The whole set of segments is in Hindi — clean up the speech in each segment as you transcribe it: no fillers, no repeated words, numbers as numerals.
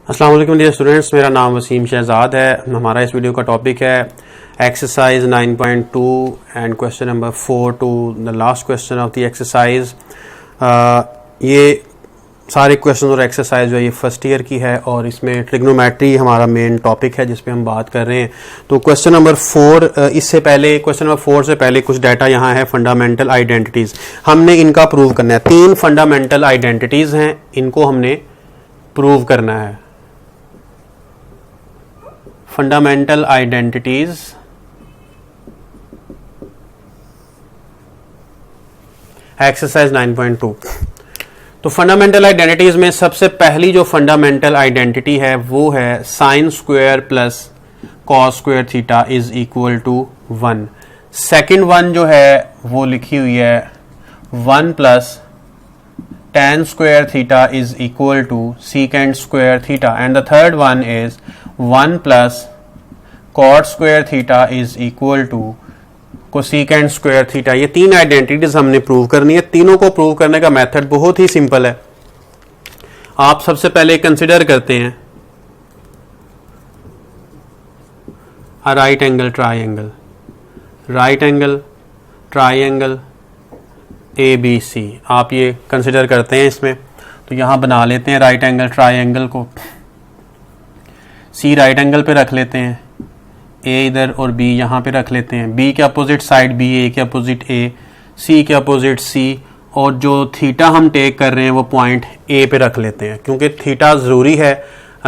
अस्सलाम वालेकुम डियर स्टूडेंट्स, मेरा नाम वसीम शहजाद है। हमारा इस वीडियो का टॉपिक है exercise 9.2 and question number 4 to the last question of the exercise. ये सारे क्वेश्चन और एक्सरसाइज जो है ये फर्स्ट ईयर की है और इसमें ट्रिग्नोमेट्री हमारा मेन टॉपिक है जिस पे हम बात कर रहे हैं। तो क्वेश्चन नंबर 4 इससे पहले क्वेश्चन नंबर 4 से पहले कुछ डाटा यहाँ है। फंडामेंटल आइडेंटिटीज़ हमने इनका प्रूव करना है। 3 फंडामेंटल आइडेंटिटीज़ हैं, इनको हमने प्रूव करना है। Fundamental identities exercise 9.2। तो फंडामेंटल आइडेंटिटीज में सबसे पहली जो फंडामेंटल आइडेंटिटी है वो है sine square plus cos square theta is equal to 1। Second one जो है वो लिखी हुई है 1 plus tan square theta is equal to secant square theta, and the third one is 1 plus cot square theta is equal to cosecant square theta। ये 3 आइडेंटिटीज हमने प्रूव करनी है। तीनों को प्रूव करने का मेथड बहुत ही सिंपल है। आप सबसे पहले कंसिडर करते हैं a right angle triangle ABC। आप ये कंसिडर करते हैं इसमें, तो यहां बना लेते हैं राइट एंगल ट्राइंगल को। C राइट एंगल पे रख लेते हैं, A इधर और B यहां पे रख लेते हैं। B के अपोजिट साइड B, A के अपोजिट A, C के अपोजिट C, और जो थीटा हम टेक कर रहे हैं वो पॉइंट A पे रख लेते हैं, क्योंकि थीटा ज़रूरी है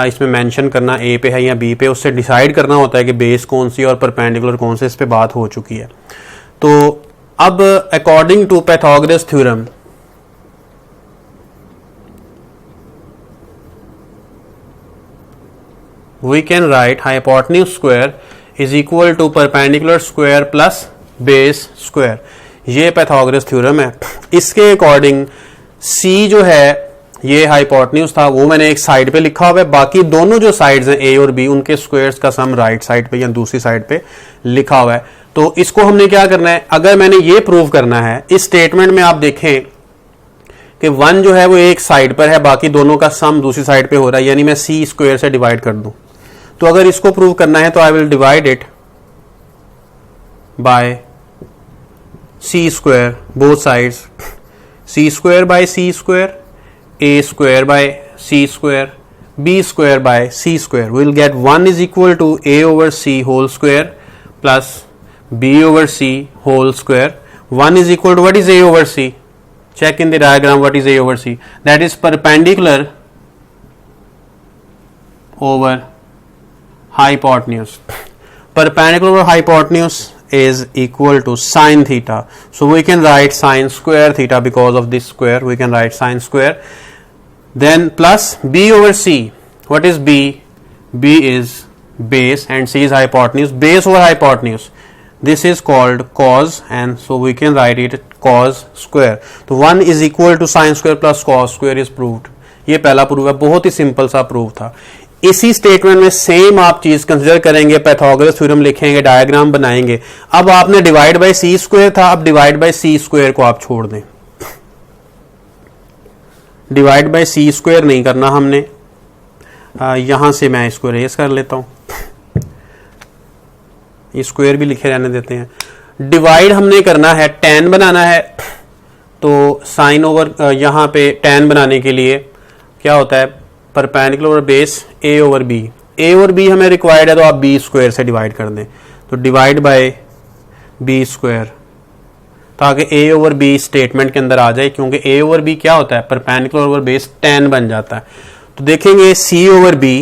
इसमें मेंशन करना A पे है या B पे। उससे डिसाइड करना होता है कि बेस कौन सी और परपेंडिकुलर कौन से, इस पे बात हो चुकी है। तो अब according to Pythagoras theorem we can write hypotenuse square is equal to perpendicular square plus base square. ये पाइथागोरस थ्योरम है। इसके अकॉर्डिंग C जो है ये हाइपोटेन्यूज था, वो मैंने एक साइड पे लिखा हुआ है। बाकी दोनों जो साइड्स हैं A और B, उनके स्क्वायर्स का सम राइट साइड पे या दूसरी साइड पे लिखा हुआ है। तो इसको हमने क्या करना है, अगर मैंने ये प्रूव करना है, इस स्टेटमेंट में आप देखें कि 1 जो है वो एक साइड पर है, बाकी दोनों का सम दूसरी साइड पे हो रहा है, यानी मैं C स्क्वायर से डिवाइड कर दूं। तो अगर इसको प्रूव करना है तो I will divide it by C square both sides. C square by C square, A square by C square, B square by C square. We will get 1 is equal to A over C whole square plus B over C whole square। 1 is equal to what is A over C? Check in the diagram what is A over C. That is perpendicular over hypotenuse. Perpendicular over hypotenuse is equal to sine theta. So we can write sine square theta because of this square. We can write sine square. Then plus B over C. What is B? B is base and C is hypotenuse. Base over hypotenuse. This is called cos, and so we can write it cos square. तो 1 is equal to sin square plus cos square is proved। ये पहला प्रूफ है, बहुत ही सिंपल सा प्रूफ था। इसी स्टेटमेंट में सेम आप चीज कंसिडर करेंगे, पाइथागोरस थ्योरम लिखेंगे, डायग्राम बनाएंगे। अब आपने डिवाइड बाय C स्क्वायर था, अब डिवाइड बाय C स्क्वायर को आप छोड़ दें। डिवाइड बाय C स्क्वायर नहीं करना हमने। यहां से मैं इसको रेस कर लेता हूं, स्क्वायर भी लिखे रहने देते हैं। डिवाइड हमने करना है, tan बनाना है। तो साइन ओवर यहां पे tan बनाने के लिए क्या होता है, perpendicular over base A over B। A over B हमें रिक्वायर्ड है, तो आप B स्क्वायर से डिवाइड कर दें। तो डिवाइड बाय B स्क्वायर, ताकि A ओवर B स्टेटमेंट के अंदर आ जाए, क्योंकि A ओवर B क्या होता है, परपेंडिकुलर ओवर बेस tan बन जाता है। तो देखेंगे C over B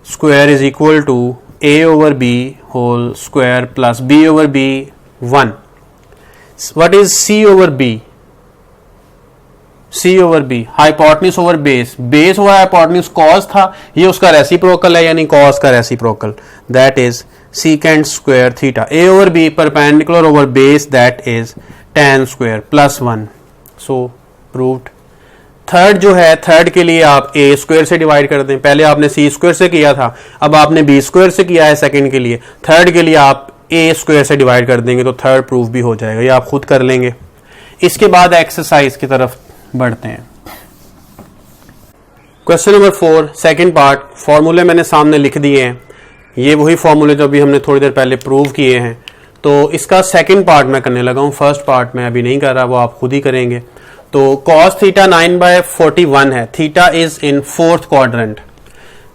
square is equal to A over B whole square plus B over B 1। What is C over B? C over B hypotenuse over base। Base over hypotenuse cos था, ये उसका रेसिप्रोकल है, यानी cos का reciprocal, that is secant square theta। A over B perpendicular over base, that is tan square plus 1। So proved। Third जो है, थर्ड के लिए आप A स्क्वायर से डिवाइड कर दें। पहले आपने C स्क्वायर से किया था, अब आपने B स्क्वायर से किया है सेकंड के लिए। थर्ड के लिए आप A स्क्वायर से डिवाइड कर देंगे तो थर्ड प्रूफ भी हो जाएगा। ये आप खुद कर लेंगे। इसके बाद एक्सरसाइज की तरफ बढ़ते हैं। क्वेश्चन नंबर 4 सेकंड पार्ट, फॉर्मूले मैंने सामने लिख दिए हैं, ये वही फॉर्मूले जो अभी हमने थोड़ी देर पहले प्रूव किए हैं। तो इसका सेकंड पार्ट मैं करने लगा हूँ, फर्स्ट पार्ट मैं अभी नहीं कर रहा, वो आप खुद ही करेंगे। तो cos थीटा 9/41 है, theta is in fourth quadrant.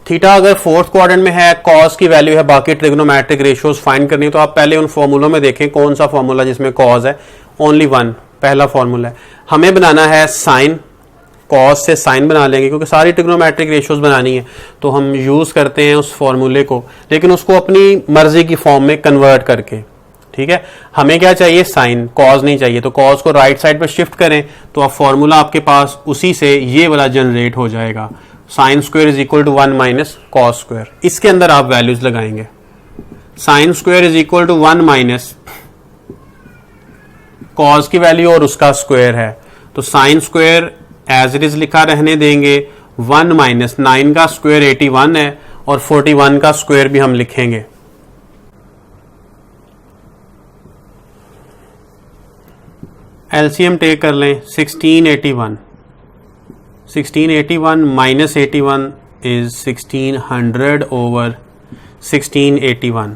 Theta अगर फोर्थ क्वाड्रेंट में है, cos की वैल्यू है, बाकी ट्रिग्नोमेट्रिक रेशियोज फाइंड करनी है, तो आप पहले उन फॉर्मूलों में देखें कौन सा फॉर्मूला जिसमें cos है, ओनली वन, पहला फॉर्मूला है। हमें बनाना है साइन, cos से साइन बना लेंगे क्योंकि सारी ट्रिग्नोमेट्रिक रेशियोज बनानी है, तो हम यूज करते हैं उस फॉर्मूले को, लेकिन उसको अपनी मर्जी की फॉर्म में कन्वर्ट करके। ठीक है, हमें क्या चाहिए, साइन, cos नहीं चाहिए, तो cos को राइट साइड पे शिफ्ट करें तो अब फॉर्मूला आपके पास उसी से ये वाला जनरेट हो जाएगा, sine square is equal to 1 minus cos square. इसके अंदर आप वैल्यूज लगाएंगे, sine square is equal to 1 minus cos की वैल्यू और उसका स्क्वायर है, तो sine square as it is लिखा रहने देंगे, 1 माइनस 9 का स्क्वायर 81 है और 41 का स्क्वायर भी हम लिखेंगे। एलसीएम टेक कर लें, 1681 minus 81 is 1600 over 1681।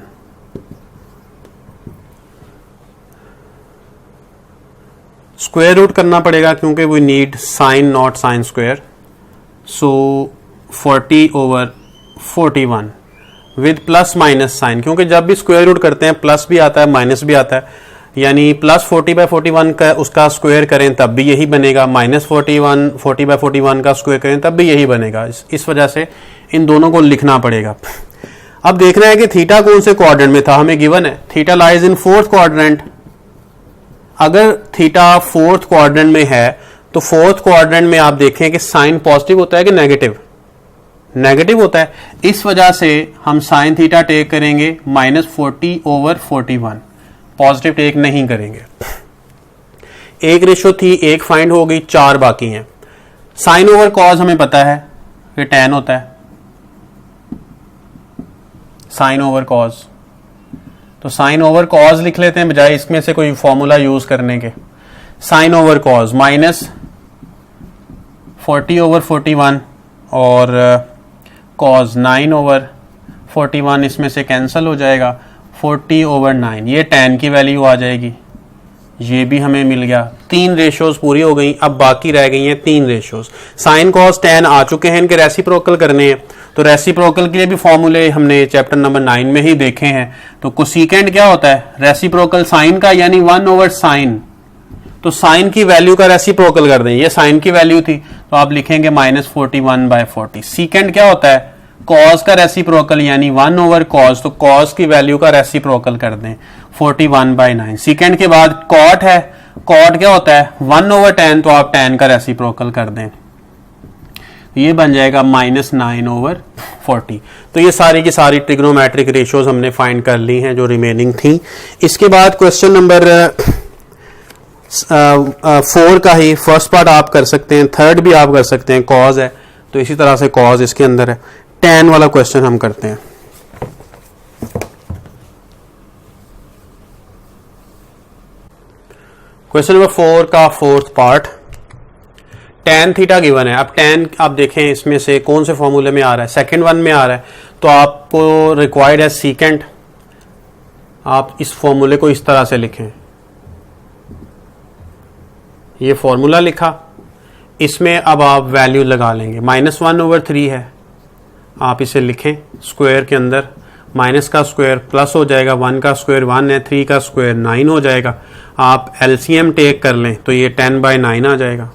Square root करना पड़ेगा क्योंकि we need sine not sine square, so 40 over 41 with plus minus sine, क्योंकि जब भी स्क्वायर रूट करते हैं प्लस भी आता है माइनस भी आता है, यानी प्लस 40/41 का उसका स्क्वायर करें तब भी यही बनेगा, माइनस 40/41 का स्क्वायर करें तब भी यही बनेगा। इस वजह से इन दोनों को लिखना पड़ेगा। अब देखना है कि थीटा कौन से क्वाड्रेंट में था, हमें गिवन है theta lies in fourth quadrant. अगर थीटा फोर्थ क्वाड्रेंट में है तो फोर्थ क्वाड्रेंट में आप देखें कि साइन पॉजिटिव होता है कि नेगेटिव, नेगेटिव होता है, इस वजह से हम साइन थीटा टेक करेंगे -40 ओवर 41, पॉजिटिव टेक नहीं करेंगे। एक रेशो थी, एक फाइंड हो गई, 4 बाकी हैं। साइन ओवर कॉज हमें पता है कि tan होता है, साइन ओवर कॉज, तो साइन ओवर कॉज लिख लेते हैं बजाय इसमें से कोई फॉर्मूला यूज करने के। साइन ओवर कॉज -40 ओवर 41 और कॉज 9 ओवर 41, इसमें से कैंसिल हो जाएगा, 40 ओवर 9, ये tan की वैल्यू आ जाएगी, ये भी हमें मिल गया। 3 रेशियोज पूरी हो गई, अब बाकी रह गई हैं 3 रेशियोज। साइन कॉस tan आ चुके हैं, इनके रेसिप्रोकल करने हैं, तो रेसिप्रोकल के लिए भी फॉर्मूले हमने चैप्टर नंबर 9 में ही देखे हैं। तो कोसिकेंट क्या होता है, रेसिप्रोकल साइन का, यानी 1 ओवर साइन, तो साइन की वैल्यू का रेसिप्रोकल कर दें, ये साइन की वैल्यू थी तो आप लिखेंगे -41/40। सीकेंट क्या होता है, कॉस का रेसिप्रोकल यानी 1 ओवर कॉस, तो कॉस की वैल्यू का रेसिप्रोकल कर दें 41/9। सीकेंट के बाद कॉट है, कॉट क्या होता है 1 ओवर tan, तो आप tan का रेसिप्रोकल कर दें, ये बन जाएगा -9 ओवर 40। तो ये सारी की सारी ट्रिग्नोमेट्रिक रेशियोज हमने फाइंड कर ली हैं जो रिमेनिंग थी। इसके बाद क्वेश्चन नंबर 4 का ही फर्स्ट पार्ट आप कर सकते हैं, थर्ड भी आप कर सकते हैं, कॉज है तो इसी तरह से कॉज इसके अंदर है। tan वाला क्वेश्चन हम करते हैं। क्वेश्चन नंबर 4 का fourth part, tan theta given है। अब tan आप देखें इसमें से कौन से फॉर्मूले में आ रहा है, सेकंड वन में आ रहा है, तो आपको रिक्वायर्ड है सीकेंट, आप इस फॉर्मूले को इस तरह से लिखें, ये फॉर्मूला लिखा, इसमें अब आप वैल्यू लगा लेंगे, -1 ओवर 3 है, आप इसे लिखें स्क्वायर के अंदर, माइनस का स्क्वायर प्लस हो जाएगा, 1 का स्क्वायर 1 है, 3 का स्क्वायर 9 हो जाएगा। आप एलसीएम टेक कर लें तो ये 10/9 आ जाएगा।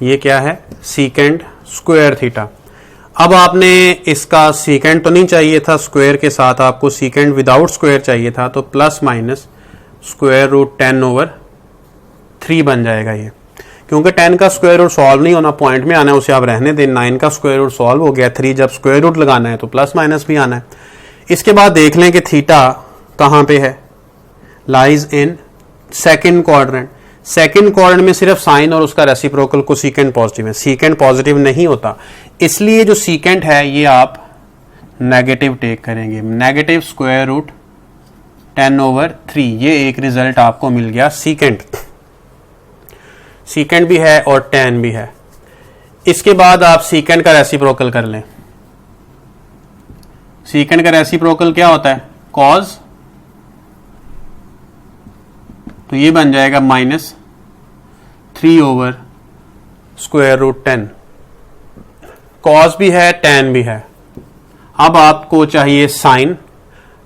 ये क्या है, सीकेंट स्क्वायर थीटा। अब आपने इसका सीकेंट तो नहीं चाहिए था स्क्वायर के साथ, आपको सीकेंट विदाउट स्क्वायर चाहिए था, तो plus minus square root 10 over 3 बन जाएगा ये, क्योंकि 10 का स्क्वायर रूट सॉल्व नहीं होना, पॉइंट में आना है, उसे आप रहने दें। 9 का स्क्वायर रूट सॉल्व हो गया, 3 जब स्क्वायर रूट लगाना है तो प्लस माइनस भी आना है। इसके बाद देख लें कि थीटा कहां पे है, lies in second quadrant. Second quadrant में सिर्फ साइन और उसका रेसिप्रोकल को सीकेंट पॉजिटिव है, सीकेंट पॉजिटिव नहीं होता, इसलिए जो सीकेंट है ये आप नेगेटिव टेक करेंगे, नेगेटिव स्क्वायर रूट 10 ओवर 3, ये एक रिजल्ट आपको मिल गया सीकेंट। सीकेंट भी है और tan भी है। इसके बाद आप सीकेंड का रेसिप्रोकल कर लें। सीकेंड का रेसिप्रोकल क्या होता है? कॉज, तो ये बन जाएगा -3/√10। कॉज भी है, टैन भी है। अब आपको चाहिए साइन,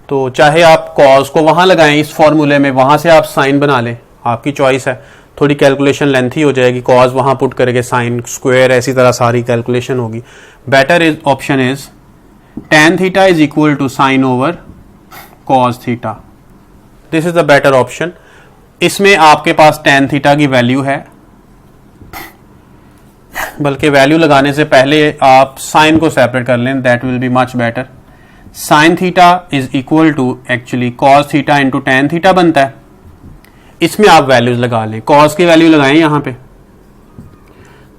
तो चाहे आप कॉज को वहां लगाएं इस फॉर्मूले में, वहां से आप साइन बना लें, आपकी चॉइस है। थोड़ी कैलकुलेशन लेंथी हो जाएगी, कॉज वहां पुट करके साइन स्क्वायर, ऐसी तरह सारी कैलकुलेशन होगी। Better option is tan theta is equal to sine over cos theta. This is the better option. इसमें आपके पास tan थीटा की वैल्यू है, बल्कि वैल्यू लगाने से पहले आप साइन को सेपरेट कर लें, that will be much better. Sine theta is equal to actually cos theta into tan theta बनता है। इसमें आप वैल्यूज लगा लें, कॉज की वैल्यू लगाएं यहां पे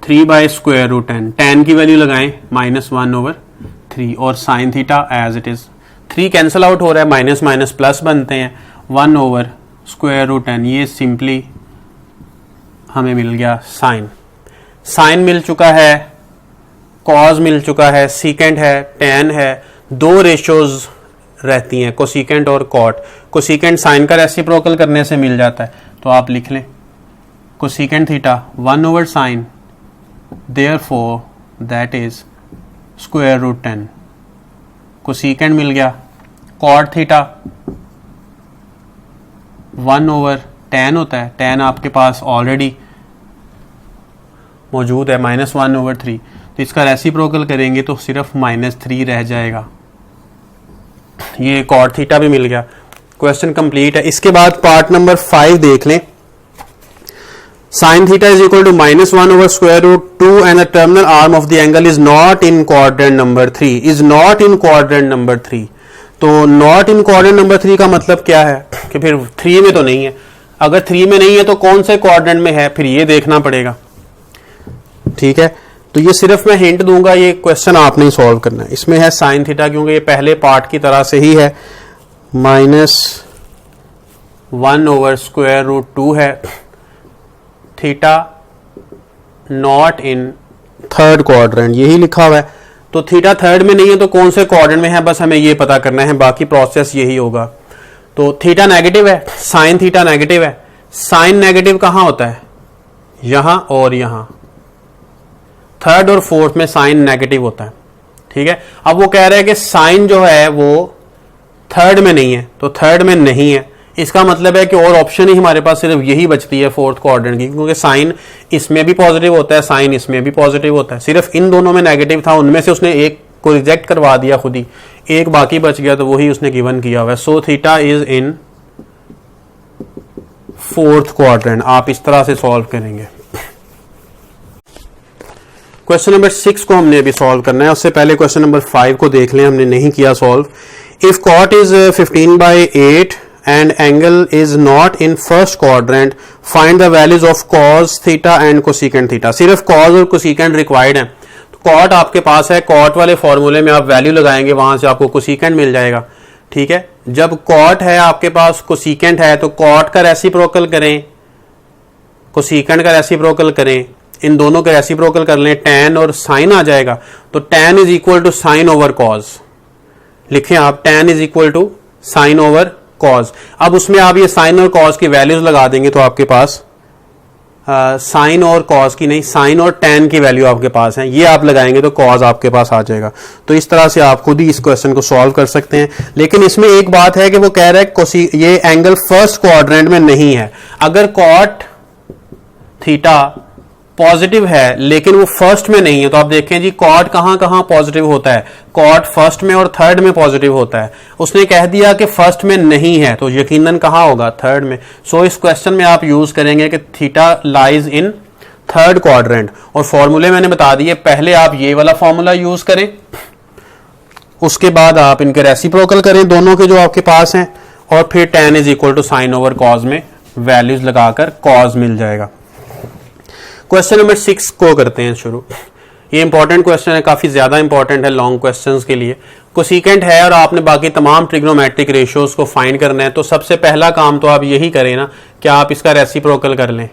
3/√10, टैन की वैल्यू लगाएं -1/3 और sine theta as it is. 3 cancel out हो रहा है, माइनस माइनस प्लस बनते हैं, 1/√10। ये सिंपली हमें मिल गया साइन। साइन मिल चुका है, कॉज मिल चुका है, सीकेंड है, टैन है। 2 रेशियोज रहती हैं, कोसीकेंट और कॉट। कोसीकेंट साइन का रेसिप्रोकल करने से मिल जाता है, तो आप लिख लें cosecant theta 1/sin, therefore that is √10। Cosecant मिल गया। कॉट थीटा 1/tan होता है, tan आपके पास ऑलरेडी मौजूद है, -1/3। तो इसका रेसिप्रोकल करेंगे तो सिर्फ -3 रह जाएगा। ये कॉट थीटा भी मिल गया। क्वेश्चन कंप्लीट है। इसके बाद पार्ट नंबर 5 देख लें। Sine theta is equal to -1/√2 and the terminal arm of the angle is not in quadrant number 3। Is not in quadrant number 3। तो नॉट इन क्वाड्रेंट नंबर 3 का मतलब क्या है कि फिर 3 में तो नहीं है। अगर 3 में नहीं है तो कौन से क्वाड्रेंट में है, फिर ये देखना पड़ेगा। ठीक है, तो ये सिर्फ मैं हिंट दूंगा, ये क्वेश्चन आपने सॉल्व करना है। इसमें है साइन थीटा, क्योंकि ये पहले पार्ट की तरह से ही है, -1/√2 है। Theta not in third quadrant, यही लिखा हुआ है। तो थीटा थर्ड में नहीं है तो कौन से क्वाड्रेंट में है, बस हमें ये पता करना है, बाकी प्रोसेस यही होगा। तो थीटा नेगेटिव है, साइन थीटा नेगेटिव है। साइन नेगेटिव कहां होता है? यहां और यहां। थर्ड और फोर्थ में साइन नेगेटिव होता है। ठीक है, अब वो कह रहे हैं कि साइन जो है वो थर्ड में नहीं है, तो थर्ड में नहीं है। इसका मतलब है कि और ऑप्शन ही हमारे पास सिर्फ यही बचती है फोर्थ क्वाड्रेंट की, क्योंकि साइन इसमें भी पॉजिटिव होता है, साइन इसमें भी पॉजिटिव होता है। सिर्फ इन दोनों में नेगेटिव था, उनमें से उसने एक को रिजेक्ट करवा दिया खुद ही, एक बाकी बच गया, तो वही उसने गिवन किया हुआ है। So theta is in fourth quadrant. आप इस तरह से सॉल्व करेंगे। क्वेश्चन नंबर 6 को हमने अभी सॉल्व करना है, उससे पहले क्वेश्चन नंबर 5 को देख लें, हमने नहीं किया solve. If cot is 15/8 and angle is not in first quadrant, find the values of cos theta and cosecant theta. सिर्फ कॉस और कोसिकेंट रिक्वायर्ड है। तो कॉट आपके पास है, कॉट वाले फॉर्मूले में आप वैल्यू लगाएंगे, वहां से आपको कोसिकेंट मिल जाएगा। ठीक है, जब कॉट है आपके पास, कोसिकेंट है, तो कॉट का रेसिप्रोकल करें, कोसिकेंट का रेसिप्रोकल करें, इन दोनों के रेसिप्रोकल कर लें, tan और साइन आ जाएगा। तो tan is equal to sine over cos. लिखें आप, tan is equal to sine over cos. अब उसमें आप ये साइन और कॉज की वैल्यूज लगा देंगे तो आपके पास साइन और कॉज की नहीं, साइन और tan की वैल्यू आपके पास है, ये आप लगाएंगे तो कॉज आपके पास आ जाएगा। तो इस तरह से आप खुद ही इस क्वेश्चन को सॉल्व कर सकते हैं। लेकिन इसमें एक बात है कि वो कह रहा है ये एंगल फर्स्ट क्वाड्रेंट में नहीं है। अगर कॉट थीटा पॉजिटिव है लेकिन वो फर्स्ट में नहीं है, तो आप देखें जी कॉट कहां कहां पॉजिटिव होता है, कॉट फर्स्ट में और थर्ड में पॉजिटिव होता है। उसने कह दिया कि फर्स्ट में नहीं है, तो यकीनन कहां होगा? थर्ड में। सो इस क्वेश्चन में आप यूज करेंगे कि theta lies in third quadrant, और फॉर्मूले मैंने बता दिए, पहले आप ये वाला फॉर्मूला यूज करें, उसके बाद आप इनके रेसिप्रोकल करें दोनों के जो आपके पास हैं, और फिर tan is equal to sine over cos में वैल्यूज लगाकर कॉज मिल जाएगा। क्वेश्चन नंबर 6 को करते हैं शुरू। ये इंपॉर्टेंट क्वेश्चन है, काफी ज्यादा इंपॉर्टेंट है लॉन्ग क्वेश्चंस के लिए। कोसिकेंट है और आपने बाकी तमाम ट्रिग्नोमेट्रिक रेशियोज को फाइंड करना है, तो सबसे पहला काम तो आप यही करें ना कि आप इसका रेसिप्रोकल कर लें।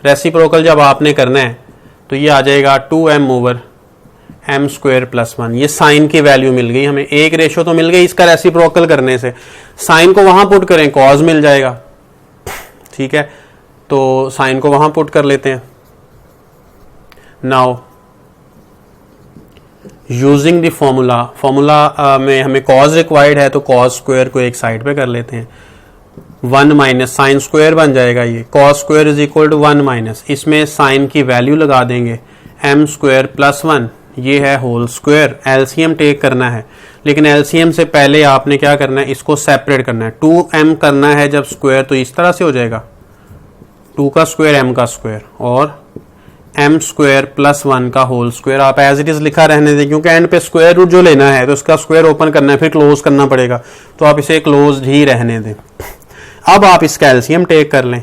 रेसिप्रोकल जब आपने करना है तो ये आ जाएगा 2m over m square plus 1। ये साइन की वैल्यू मिल गई हमें, एक रेशो तो मिल गई इसका रेसिप्रोकल करने से। साइन को वहां पुट करें कॉज मिल जाएगा, ठीक है, तो साइन को वहां पुट कर लेते हैं। नाउ यूजिंग द फॉर्मूला में हमें कॉज रिक्वायर्ड है, तो कॉज स्क्वायर को एक साइड पे कर लेते हैं। 1 माइनस साइन स्क्वायर बन जाएगा, ये cos square is equal to 1 minus, इसमें साइन की वैल्यू लगा देंगे m स्क्वायर प्लस 1, ये है होल स्क्वायर। एलसीएम टेक करना है, लेकिन एलसीएम से पहले आपने क्या करना है, इसको सेपरेट करना है। 2m करना है जब स्क्वायर, तो इस तरह से हो जाएगा 2 का स्क्वायर m का स्क्वायर, और m स्क्वायर प्लस 1 का होल स्क्वायर। आप एज इट इज लिखा रहने दें, क्योंकि एंड पे स्क्वायर रूट जो लेना है तो उसका स्क्वायर ओपन करना है, फिर क्लोज करना पड़ेगा, तो आप इसे क्लोज ही रहने दें। अब आप इसका एलसीएम टेक कर लें,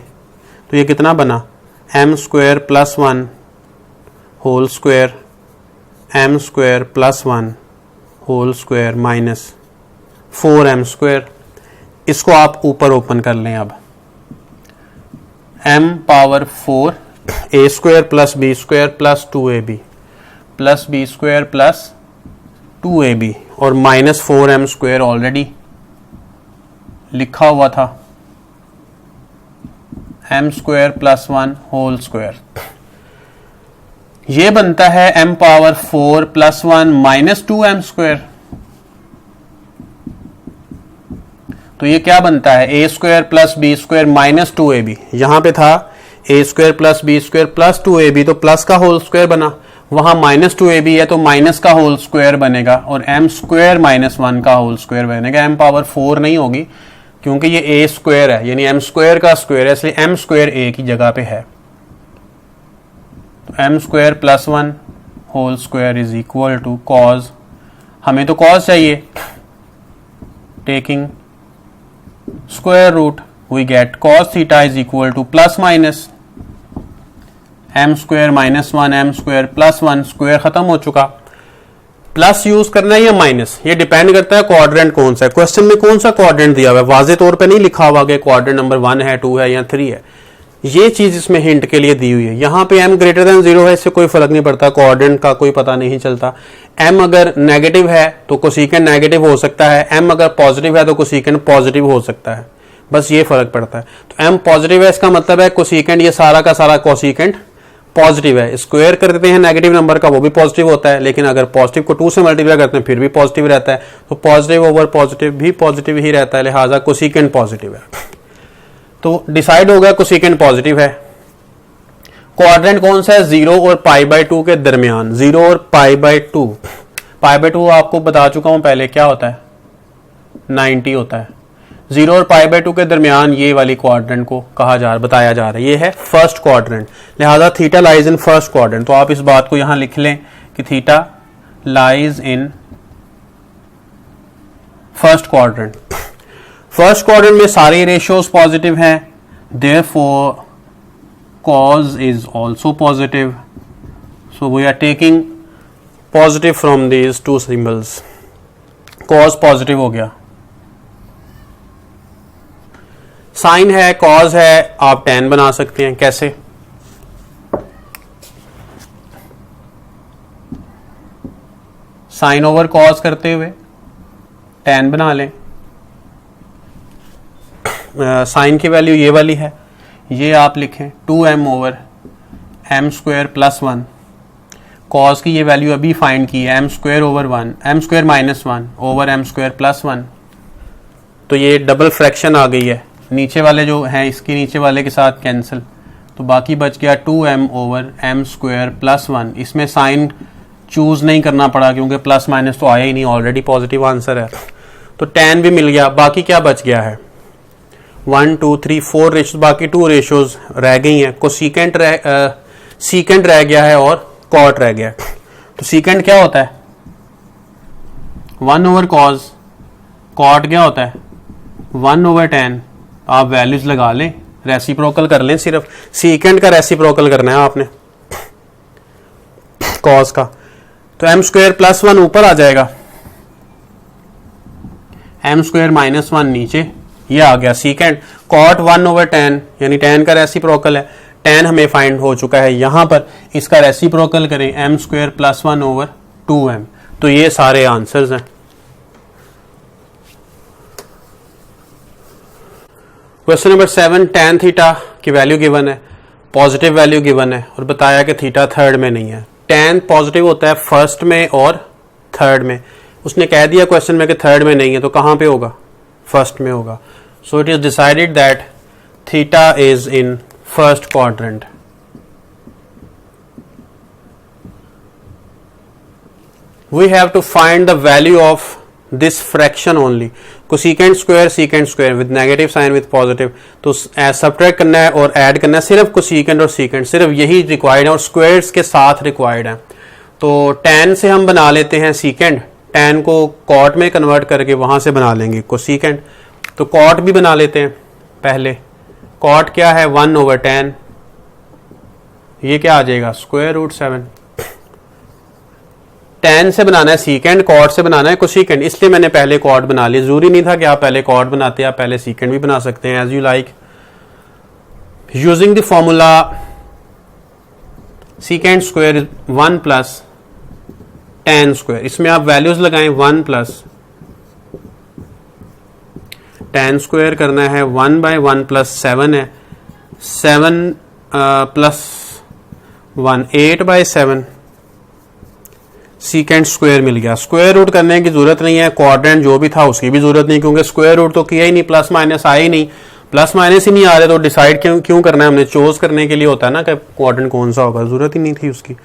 तो ये कितना बना, m square plus 1 whole square, m square plus 1 whole square minus 4m square. इसको आप ऊपर ओपन कर लें। अब m power 4 a square plus b square plus 2ab plus b square plus 2ab और माइनस 4m स्क्वायर ऑलरेडी लिखा हुआ था, m square plus 1 whole square. ये बनता है m power 4 plus 1 minus 2m square. तो ये क्या बनता है, a square plus b square minus 2ab। यहां पे था a square plus b square plus 2ab, तो प्लस का होल स्क्वायर बना, वहां माइनस 2ab है तो माइनस का होल स्क्वायर बनेगा, और m स्क्वायर माइनस 1 का होल स्क्वायर बनेगा। m पावर 4 नहीं होगी क्योंकि ये a स्क्वायर है, यानी m स्क्वायर का स्क्वायर है, इसलिए m स्क्वायर a की जगह पे है। तो m square plus 1 whole square is equal to cos, हमें तो कॉज चाहिए, taking square root we get cos theta is equal to plus minus m square minus 1 m square plus 1, square खत्म हो चुका। प्लस यूज करना है या माइनस, ये डिपेंड करता है क्वाड्रेंट कौन सा है, क्वेश्चन में कौन सा क्वाड्रेंट दिया हुआ है। वाजे तौर पे नहीं लिखा हुआ कि क्वाड्रेंट नंबर 1 है, 2 है या 3 है, ये चीज इसमें हिंट के लिए दी हुई है। यहाँ पे m ग्रेटर देन 0 है, इससे कोई फर्क नहीं पड़ता, क्वाड्रेंट का कोई पता नहीं चलता। m अगर नेगेटिव है तो कोसिकेंट नेगेटिव हो सकता है, m अगर पॉजिटिव है तो कोसिकेंट पॉजिटिव हो सकता है, बस ये फर्क पड़ता है। तो m पॉजिटिव है, इसका मतलब है कोसिकेंट, ये सारा का सारा कोसिकेंट पॉजिटिव है। स्क्वायर कर देते हैं नेगेटिव नंबर का, वो भी पॉजिटिव होता है, लेकिन अगर पॉजिटिव को 2 से मल्टीप्लाई करते हैं फिर भी पॉजिटिव रहता है। तो पॉजिटिव ओवर पॉजिटिव भी पॉजिटिव ही रहता है, लिहाजा कोसिकेंट पॉजिटिव है। तो डिसाइड हो गया कोसिकेंट पॉजिटिव है। क्वाड्रेंट कौन सा है, 0 और π/2 के दरमियान, 0 और π/2। π/2 आपको बता चुका हूं पहले, क्या होता है, 90 होता है। 0 और π/2 के दरमियान ये वाली क्वाड्रेंट को बताया जा रहा है, ये है फर्स्ट क्वाड्रेंट, लिहाजा theta lies in first quadrant. तो आप इस बात को यहां लिख लें कि theta lies in first quadrant. First quadrant में सारे रेशियोज पॉजिटिव हैं, therefore cos is also positive, so we are taking positive from these two symbols। cos positive हो गया, साइन है, cos है, आप tan बना सकते हैं। कैसे, साइन ओवर cos करते हुए tan बना लें। साइन की वैल्यू ये वाली है, ये आप लिखें 2m over m square plus 1। Cos की ये वैल्यू अभी फाइंड की है, m square over 1, m square minus 1 over m square plus 1। तो ये डबल फ्रैक्शन आ गई है, नीचे वाले जो हैं इसके नीचे वाले के साथ कैंसिल, तो बाकी बच गया 2m over m square plus 1। इसमें साइन चूज नहीं करना पड़ा क्योंकि प्लस माइनस तो आया ही नहीं, ऑलरेडी पॉजिटिव आंसर है। तो tan भी मिल गया, बाकी क्या बच गया है, 1 2 3 4 रेशियोज, बाकी 2 रेशियोज रह गई हैं। कोसिकेंट सीकेंट रह गया है और कॉट रह गया है। तो सीकेंट क्या होता है, 1 ओवर कॉस, कॉट क्या होता है 1 ओवर tan। आप वैल्यूज लगा लें, रेसिप्रोकल कर लें, सिर्फ सीकेंट का रेसिप्रोकल करना है आपने कॉस का। तो m स्क्वायर प्लस 1 ऊपर आ जाएगा, m स्क्वायर माइनस 1 नीचे, ये आ गया सीकेंट। कॉट 1 ओवर tan, यानी tan का रेसिप्रोकल है, tan हमें फाइंड हो चुका है यहाँ पर, इसका रेसिप्रोकल करें m स्क्वायर प्लस 1/2m। तो ये सारे आंसर्स हैं। क्वेश्चन नंबर 7, tan थीटा की वैल्यू गिवन है, पॉजिटिव वैल्यू गिवन है और बताया कि थीटा थर्ड में नहीं है। tan पॉजिटिव होता है फर्स्ट में और थर्ड में, उसने कह दिया क्वेश्चन में कि थर्ड में नहीं है, तो कहाँ पे होगा? फर्स्ट में होगा। So it is decided that theta is in first quadrant. We have to find the value of this fraction only. Cosecant square with negative sine with positive, तो सब्ट्रैक्ट करना है और ऐड करना है, सिर्फ कोसेकेंट और सीकेंट, सिर्फ यही रिक्वायर्ड है और स्क्वायर्स के साथ रिक्वायर्ड है। तो tan से हम बना लेते हैं सीकेंट, tan को कॉट में कन्वर्ट करके वहां से बना लेंगे कोसेकेंट। तो कॉट भी बना लेते हैं पहले। कॉट क्या है? 1/tan, ये क्या आ जाएगा? √7। tan से बनाना है सीकेंट, कॉट से बनाना है कोसेकेंट, इसलिए मैंने पहले कॉट बना लिया। जरूरी नहीं था कि आप पहले कॉट बनाते, आप पहले सीकेंट भी बना सकते हैं, as you like. Using the formula secant square 1 plus tan square, इसमें आप वैल्यूज लगाएं 1 प्लस tan स्क्वायर करना है 1/1 प्लस 7 है, 7 प्लस 1 8/7 सीकेंट स्क्वायर मिल गया। स्क्वायर रूट करने की जरूरत नहीं है, क्वाड्रेंट जो भी था उसकी भी जरूरत नहीं, क्योंकि स्क्वायर रूट तो किया ही नहीं, प्लस माइनस आया ही नहीं, प्लस माइनस ही नहीं आ रहे, तो डिसाइड क्यों करना है हमने? चोज करने के लिए होता है ना कि क्वाड्रेंट कौन सा होगा, जरूरत ही नहीं थी उसकी।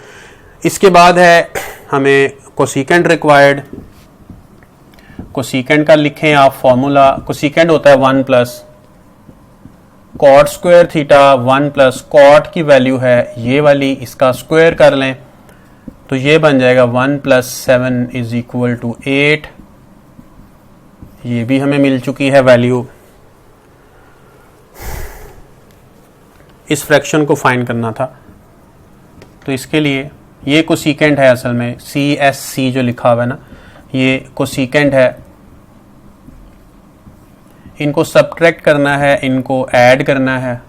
इसके बाद है हमें कोसेकेंट रिक्वायर्ड। कोसेकेंट का लिखें आप फॉर्मूला, कोसेकेंट होता है 1 plus cot square theta 1 plus cot की वैल्यू है ये वाली, इसका स्क्वायर कर लें तो ये बन जाएगा 1 प्लस 7 इज इक्वल टू 8। ये भी हमें मिल चुकी है वैल्यू। इस फ्रैक्शन को फाइंड करना था, तो इसके लिए ये कोसेकेंट है, असल में CSC जो लिखा हुआ है ना, ये कोसेकेंट है। इनको सब्ट्रैक्ट करना है, इनको ऐड करना है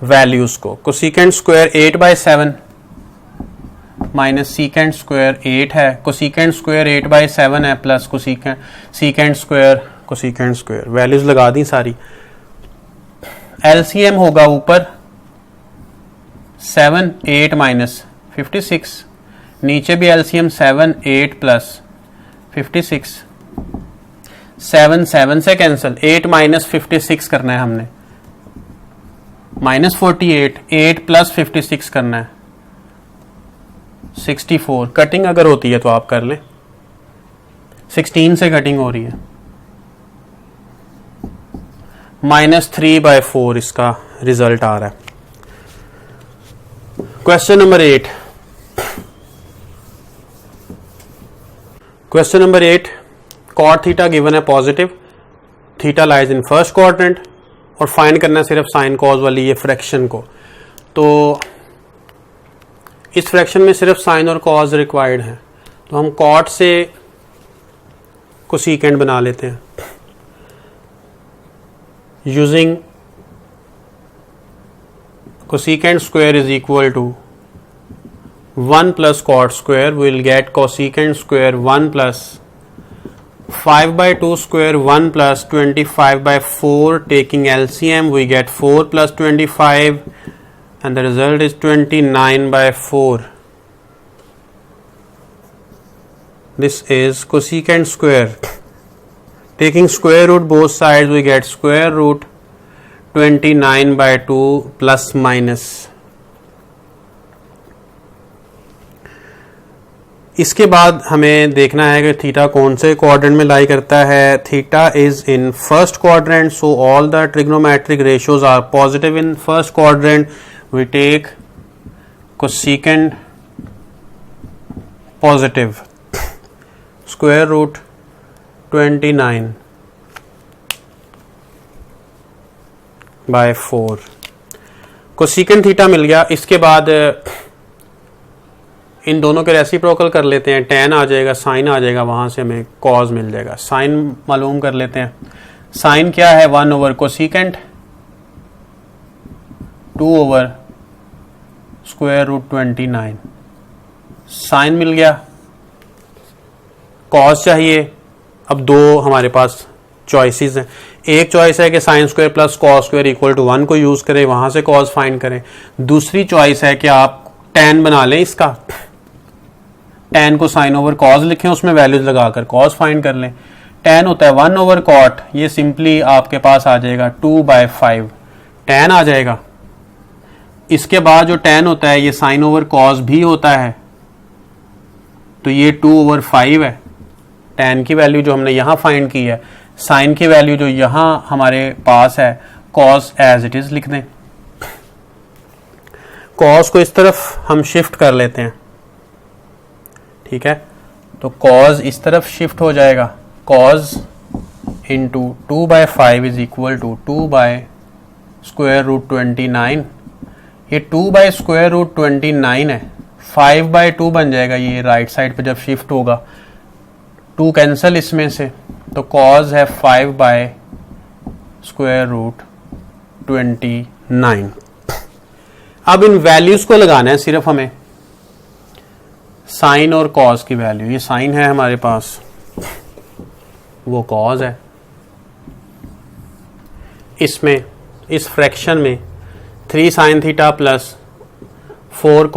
वैल्यूज को। Cosecant square 8/7 minus secant square 8 है, कोसेकेंट स्क्वायर 8/7 है, प्लस सीकेंट स्क्वायर वैल्यूज लगा दी सारी। एलसीएम होगा ऊपर 7 8 माइनस 56, नीचे भी एलसीएम 7 8 प्लस 56, 7 7 से कैंसिल, 8 माइनस 56 करना है हमने, -48, 8 प्लस 56 करना है 64। कटिंग अगर होती है तो आप कर लें, 16 से कटिंग हो रही है, -3/4 इसका रिजल्ट आ रहा है। Question number 8, question number 8, cot theta given है positive, theta lies in first quadrant और फाइंड करना है सिर्फ साइन कॉज वाली ये फ्रैक्शन को। तो इस फ्रैक्शन में सिर्फ साइन और कॉज रिक्वायर्ड है, तो हम कॉट से कोसेकेंट बना लेते हैं। Using cosecant square is equal to 1 plus cot square, will get cosecant square 1 plus 5/2 square 1 plus 25/4, taking LCM we get 4 plus 25 and the result is 29/4. This is cosecant square. Taking square root both sides we get square root 29/2 plus minus. इसके बाद हमें देखना है कि थीटा कौन से क्वाड्रेंट में लाई करता है। Theta is in first quadrant, so all the trigonometric ratios are positive in first quadrant. We take cosecant positive, square root 29/4। Cosecant theta मिल गया। इसके बाद इन दोनों के रेसिप्रोकल कर लेते हैं, tan आ जाएगा, साइन आ जाएगा, वहां से हमें कॉज मिल जाएगा। साइन मालूम कर लेते हैं। साइन क्या है? 1 ओवर कोसेकेंट 2/√29। साइन मिल गया, कॉस चाहिए। अब दो हमारे पास चॉइसेस हैं, एक चॉइस है कि sine square plus cos square equal to 1 को यूज करें, वहां से कॉस फाइंड करें। दूसरी चॉइस है कि आप tan बना लें, इसका tan को साइन ओवर कॉस लिखें, उसमें वैल्यूज लगाकर कॉस फाइंड कर लें। tan होता है 1/cot, ये सिंपली आपके पास आ जाएगा 2/5 tan आ जाएगा। इसके बाद जो tan होता है ये साइन ओवर कॉस भी होता है, तो ये 2/5 है। tan की वैल्यू जो हमने यहां फाइंड की है, साइन की वैल्यू जो यहां हमारे पास है, कॉस एज इट इज लिख दें। कॉस को इस तरफ हम शिफ्ट कर लेते हैं, ठीक है, तो कॉस इस तरफ शिफ्ट हो जाएगा। Cos into 2/5 is equal to 2/√29। ये 2/√29 है, 5/2 बन जाएगा ये राइट साइड पे जब शिफ्ट होगा। 2 कैंसिल इसमें से, तो कॉस है 5/√29। अब इन वैल्यूज को लगाना है सिर्फ हमें, साइन और कॉस की वैल्यू। ये साइन है हमारे पास, वो कॉस है। इसमें इस फ्रैक्शन में 3 sin theta plus 4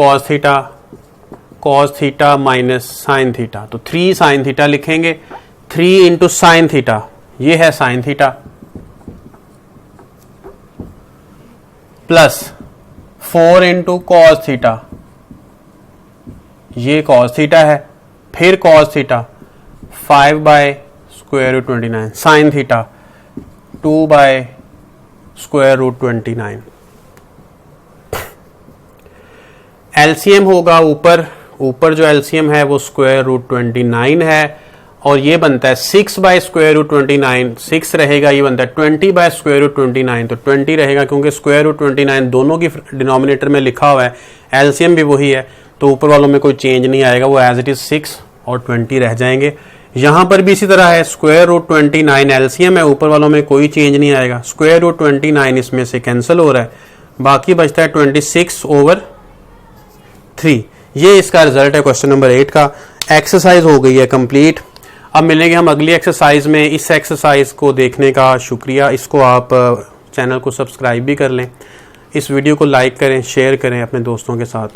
cos theta minus sine theta, तो 3 sin थीटा लिखेंगे। 3 इंटू साइन थीटा, ये है sine theta, plus 4 into cos theta, ये कॉस थीटा है, फिर cos theta 5/√29, sine theta 2/√29। LCM होगा ऊपर जो एलसीएम है वो √29 है, और ये बनता है 6/√29। 6 रहेगा, ये बनता है 20/√29, तो 20 रहेगा क्योंकि √29 दोनों की डिनोमिनेटर में लिखा हुआ है, एलसीएम भी वही है, तो ऊपर वालों में कोई चेंज नहीं आएगा, वो एज इट इज 6 और 20 रह जाएंगे। यहां पर भी इसी तरह है, √29 एलसीएम है, ऊपर वालों में कोई चेंज नहीं आएगा, √29 इसमें से कैंसिल हो रहा है, बाकी बचता है 26/3। ये इसका रिजल्ट है क्वेश्चन नंबर 8 का। एक्सरसाइज हो गई है कंप्लीट। अब मिलेंगे हम अगली एक्सरसाइज में। इस एक्सरसाइज को देखने का शुक्रिया। इसको आप चैनल को सब्सक्राइब भी कर लें, इस वीडियो को लाइक करें, शेयर करें अपने दोस्तों के साथ।